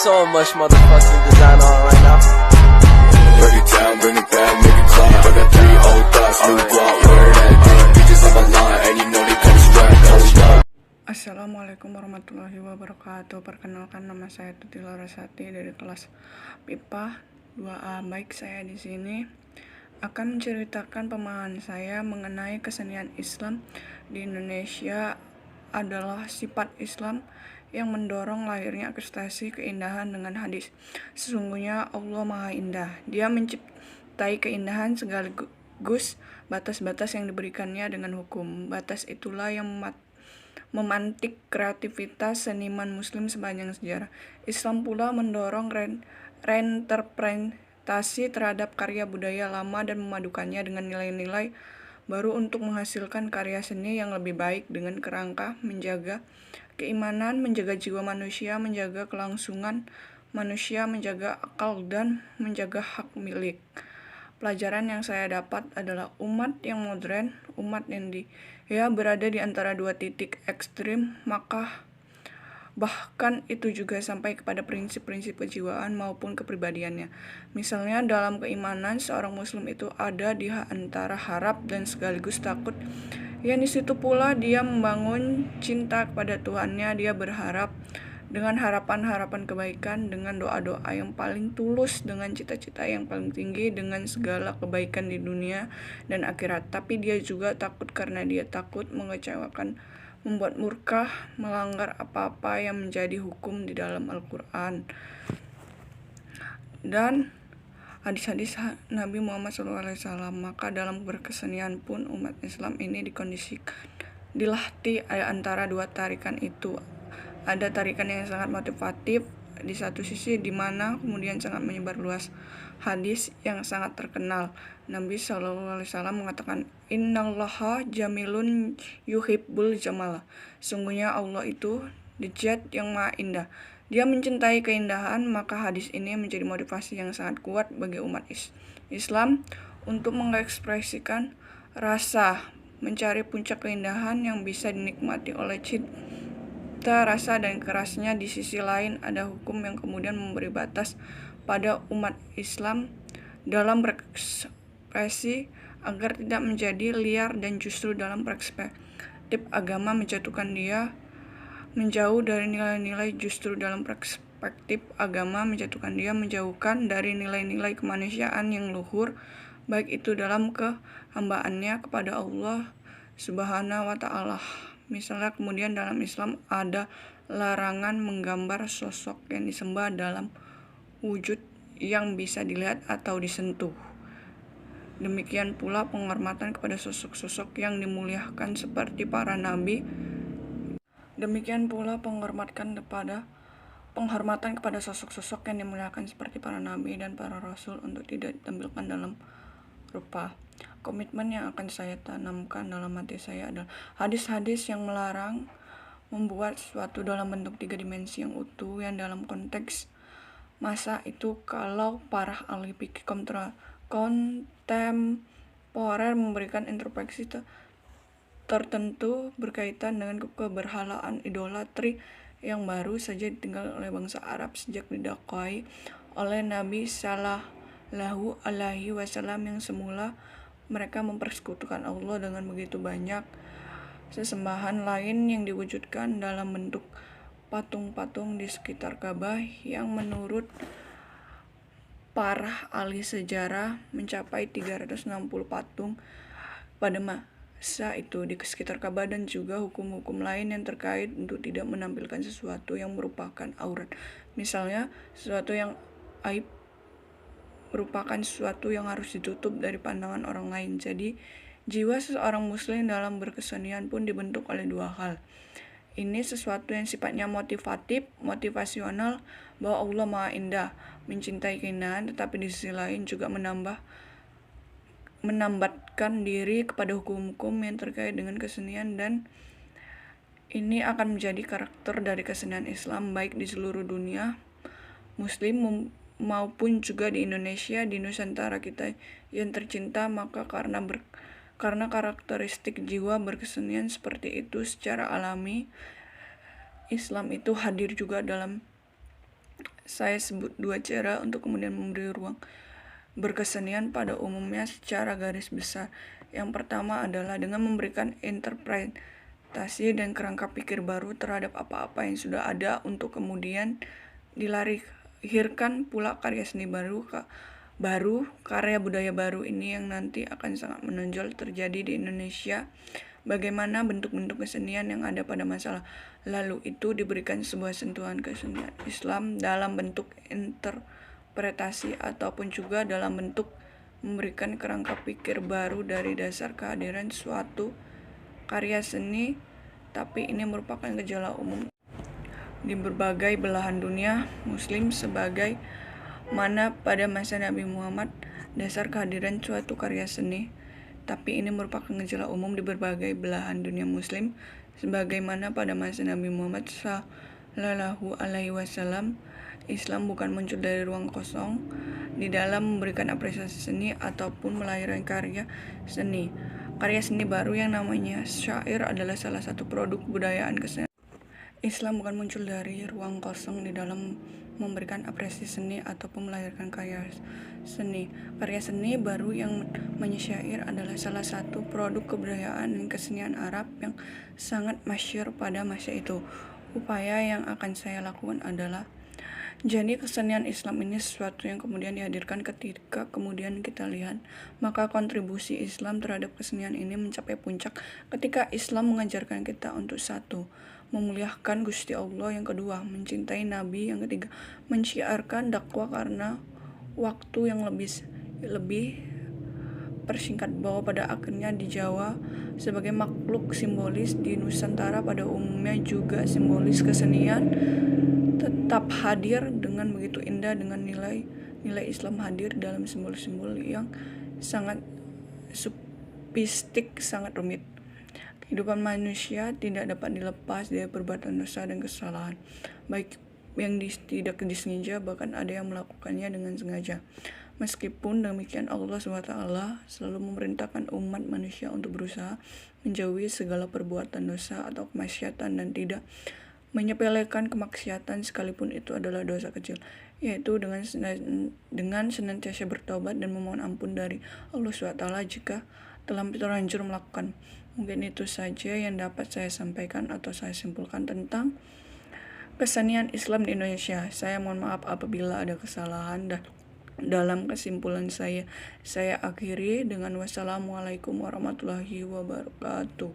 so much motherfucking design on right now. Break it down, bring it back, make it clap. I got 3 old thoughts, new block, where that thing. Bitches on my line, and you know they come strapped. Hold up. Assalamualaikum warahmatullahi wabarakatuh. Perkenalkan, nama saya Tuti Larasati dari kelas PIPA 2A. Baik, saya di sini akan menceritakan pemahaman saya mengenai kesenian Islam di Indonesia adalah sifat Islam yang mendorong lahirnya ekstasi keindahan dengan hadis. Sesungguhnya Allah Maha Indah. Dia menciptai keindahan sekaligus batas-batas yang diberikannya dengan hukum. Batas itulah yang memantik kreativitas seniman muslim sepanjang sejarah. Islam pula mendorong reinterpretasi terhadap karya budaya lama dan memadukannya dengan nilai-nilai baru untuk menghasilkan karya seni yang lebih baik dengan kerangka menjaga keimanan, menjaga jiwa manusia, menjaga kelangsungan manusia, menjaga akal, dan menjaga hak milik. Pelajaran yang saya dapat adalah umat yang modern, umat yang berada di antara dua titik ekstrim, maka bahkan itu juga sampai kepada prinsip-prinsip kejiwaan maupun kepribadiannya. Misalnya dalam keimanan, seorang muslim itu ada di antara harap dan sekaligus takut. Yang di situ pula dia membangun cinta kepada Tuhannya, dia berharap dengan harapan-harapan kebaikan, dengan doa-doa yang paling tulus, dengan cita-cita yang paling tinggi, dengan segala kebaikan di dunia dan akhirat. Tapi dia juga takut karena dia takut mengecewakan, membuat murka, melanggar apa-apa yang menjadi hukum di dalam Al-Quran dan hadis-hadis Nabi Muhammad SAW. Maka dalam berkesenian pun umat Islam ini dikondisikan, dilatih antara dua tarikan itu. Ada tarikan yang sangat motivatif di satu sisi, di mana kemudian sangat menyebar luas hadis yang sangat terkenal. Nabi SAW mengatakan, Innallaha jamilun yuhibbul jamala. Sungguhnya Allah itu zat yang maha indah. Dia mencintai keindahan. Maka hadis ini menjadi motivasi yang sangat kuat bagi umat Islam untuk mengekspresikan rasa mencari puncak keindahan yang bisa dinikmati oleh cita rasa dan kerasnya. Di sisi lain ada hukum yang kemudian memberi batas pada umat Islam dalam berekspresi agar tidak menjadi liar, dan justru dalam perspektif agama menjatuhkan dia menjauh dari nilai-nilai. Justru dalam perspektif agama menjatuhkan dia menjauhkan dari nilai-nilai kemanusiaan yang luhur, baik itu dalam kehambaannya kepada Allah Subhanahu wa Ta'ala. Misalnya kemudian dalam Islam ada larangan menggambar sosok yang disembah dalam wujud yang bisa dilihat atau disentuh. Demikian pula penghormatan kepada sosok-sosok yang dimuliakan seperti para nabi. Demikian pula penghormatan kepada sosok-sosok yang dimuliakan seperti para nabi dan para rasul untuk tidak ditampilkan dalam rupa. Komitmen yang akan saya tanamkan dalam hati saya adalah hadis-hadis yang melarang membuat sesuatu dalam bentuk 3 dimensi yang utuh, yang dalam konteks masa itu kalau para ahli fikih kontemporer memberikan introspeksi tertentu berkaitan dengan keberhalaan idolatri yang baru saja ditinggal oleh bangsa Arab sejak didakwai oleh Nabi Sallallahu Alaihi Wasallam, yang semula mereka mempersekutukan Allah dengan begitu banyak sesembahan lain yang diwujudkan dalam bentuk patung-patung di sekitar Ka'bah yang menurut para ahli sejarah mencapai 360 patung pada masa itu di sekitar Ka'bah, dan juga hukum-hukum lain yang terkait untuk tidak menampilkan sesuatu yang merupakan aurat. Misalnya sesuatu yang aib merupakan sesuatu yang harus ditutup dari pandangan orang lain. Jadi jiwa seorang muslim dalam berkesenian pun dibentuk oleh dua hal. Ini sesuatu yang sifatnya motivasional, bahwa Allah Maha Indah, mencintai keindahan, tetapi di sisi lain juga menambatkan diri kepada hukum-hukum yang terkait dengan kesenian, dan ini akan menjadi karakter dari kesenian Islam baik di seluruh dunia muslim maupun juga di Indonesia, di Nusantara kita yang tercinta. Maka karena karakteristik jiwa berkesenian seperti itu secara alami, Islam itu hadir juga dalam Saya sebut dua cara untuk kemudian memberi ruang berkesenian pada umumnya secara garis besar. Yang pertama adalah dengan memberikan interpretasi dan kerangka pikir baru terhadap apa-apa yang sudah ada untuk kemudian dilahirkan pula karya seni baru, karya budaya baru ini yang nanti akan sangat menonjol terjadi di Indonesia. Bagaimana bentuk-bentuk kesenian yang ada pada masa lalu itu diberikan sebuah sentuhan kesenian Islam dalam bentuk interpretasi ataupun juga dalam bentuk memberikan kerangka pikir baru dari dasar kehadiran suatu karya seni, tapi ini merupakan gejala umum di berbagai belahan dunia muslim sebagai mana pada masa Nabi Muhammad dasar kehadiran suatu karya seni, tapi ini merupakan gejala umum di berbagai belahan dunia muslim sebagaimana pada masa Nabi Muhammad Sallallahu Alaihi Wasallam. Islam bukan muncul dari ruang kosong di dalam memberikan apresiasi seni ataupun melahirkan karya seni. Karya seni baru yang namanya syair adalah salah satu produk kebudayaan kesenian. Islam bukan muncul dari ruang kosong di dalam memberikan apresiasi seni ataupun melahirkan karya seni. Karya seni baru yang menyasyair adalah salah satu produk kebudayaan dan kesenian Arab yang sangat masyhur pada masa itu. Upaya yang akan saya lakukan adalah jadi kesenian Islam ini sesuatu yang kemudian dihadirkan ketika kemudian kita lihat, maka kontribusi Islam terhadap kesenian ini mencapai puncak ketika Islam mengajarkan kita untuk satu, memuliakan Gusti Allah, yang kedua, mencintai Nabi, yang ketiga, menciarkan dakwah karena waktu yang lebih persingkat bahwa pada akhirnya di Jawa sebagai makhluk simbolis, di Nusantara pada umumnya juga simbolis, kesenian tetap hadir dengan begitu indah, dengan nilai Islam hadir dalam simbol-simbol yang sangat sofistik, sangat rumit. Kehidupan manusia tidak dapat dilepas dari perbuatan dosa dan kesalahan, baik yang tidak disengaja, bahkan ada yang melakukannya dengan sengaja. Meskipun demikian, Allah SWT selalu memerintahkan umat manusia untuk berusaha menjauhi segala perbuatan dosa atau kemaksiatan dan tidak menyepelekan kemaksiatan sekalipun itu adalah dosa kecil, yaitu dengan senantiasa bertobat dan memohon ampun dari Allah SWT jika telah terlanjur melakukan. Mungkin itu saja yang dapat saya sampaikan atau saya simpulkan tentang kesenian Islam di Indonesia. Saya mohon maaf apabila ada kesalahan dalam kesimpulan saya. Saya akhiri dengan wassalamualaikum warahmatullahi wabarakatuh.